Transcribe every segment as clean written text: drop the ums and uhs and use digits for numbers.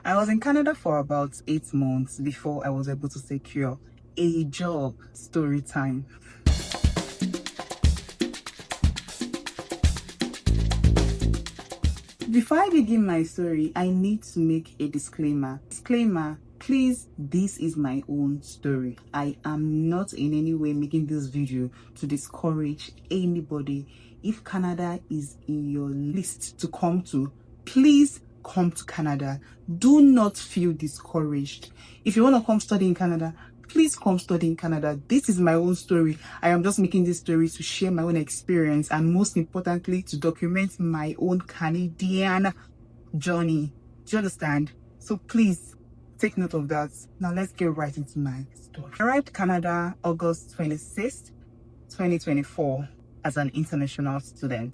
I was in Canada for about 8 months before I was able to secure a job. Story time. Before I begin my story, I need to make a disclaimer. Disclaimer, please, this is my own story. I am not in any way making this video to discourage anybody. If Canada is in your list to come to, please come to Canada. Do not feel discouraged. If you want to come study in Canada, please come study in Canada. This is my own story. I am just making this story to share my own experience and most importantly to document my own Canadian journey. Do you understand? So please take note of that. Now let's get right into my story. I arrived Canada August 26th, 2024 as an international student.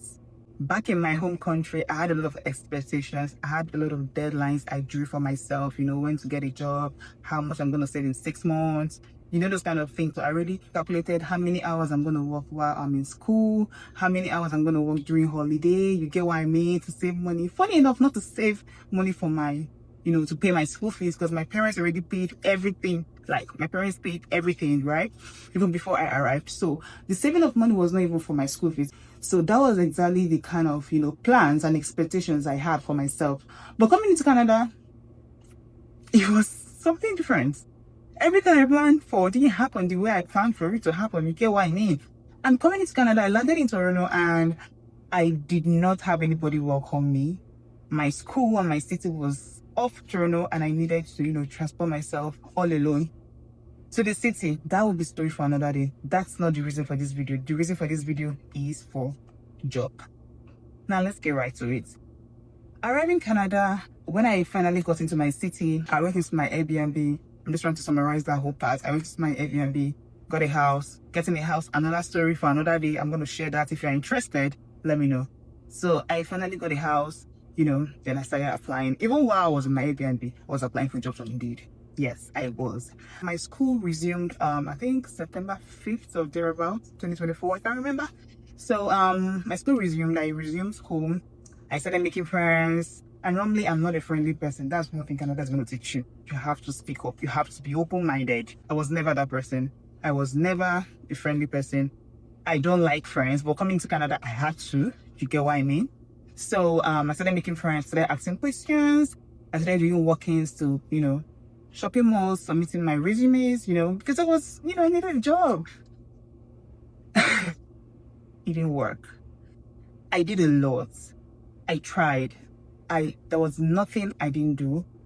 Back in my home country, I had a lot of expectations. I had a lot of deadlines I drew for myself, when to get a job, how much I'm going to save in 6 months, those kind of things. So I already calculated how many hours I'm going to work while I'm in school, how many hours I'm going to work during holiday. You get what I mean? To save money. Funny enough, not to save money for my, to pay my school fees because my parents already paid everything. Like my parents paid everything, right? Even before I arrived. So the saving of money was not even for my school fees. So that was exactly the kind of, plans and expectations I had for myself. But coming into Canada, it was something different. Everything I planned for didn't happen the way I planned for it to happen. You get what I mean? And coming into Canada, I landed in Toronto and I did not have anybody welcome me. My school and my city was off Toronto and I needed to, transport myself all alone to the city. That will be story for another day. That's not the reason for this video. The reason for this video is for job. Now let's get right to it. Arriving in Canada, when I finally got into my city, I went into my Airbnb. I'm just trying to summarize that whole part. I went to my Airbnb, got a house. Getting a house, another story for another day. I'm going to share that. If you're interested, let me know. So I finally got a house, then I started applying. Even while I was in my Airbnb, I was applying for jobs on Indeed. Yes, I was. My school resumed, I think September 5th or thereabouts, 2024, if I remember. So my school resumed. I resumed school. I started making friends. And normally I'm not a friendly person. That's one thing Canada is going to teach you. You have to speak up. You have to be open-minded. I was never that person. I was never a friendly person. I don't like friends, but coming to Canada, I had to. You get what I mean? So I started making friends, started asking questions. I started doing walk-ins to, shopping malls, submitting my resumes, because I was, I needed a job. It didn't work. I did a lot. I tried. There was nothing I didn't do.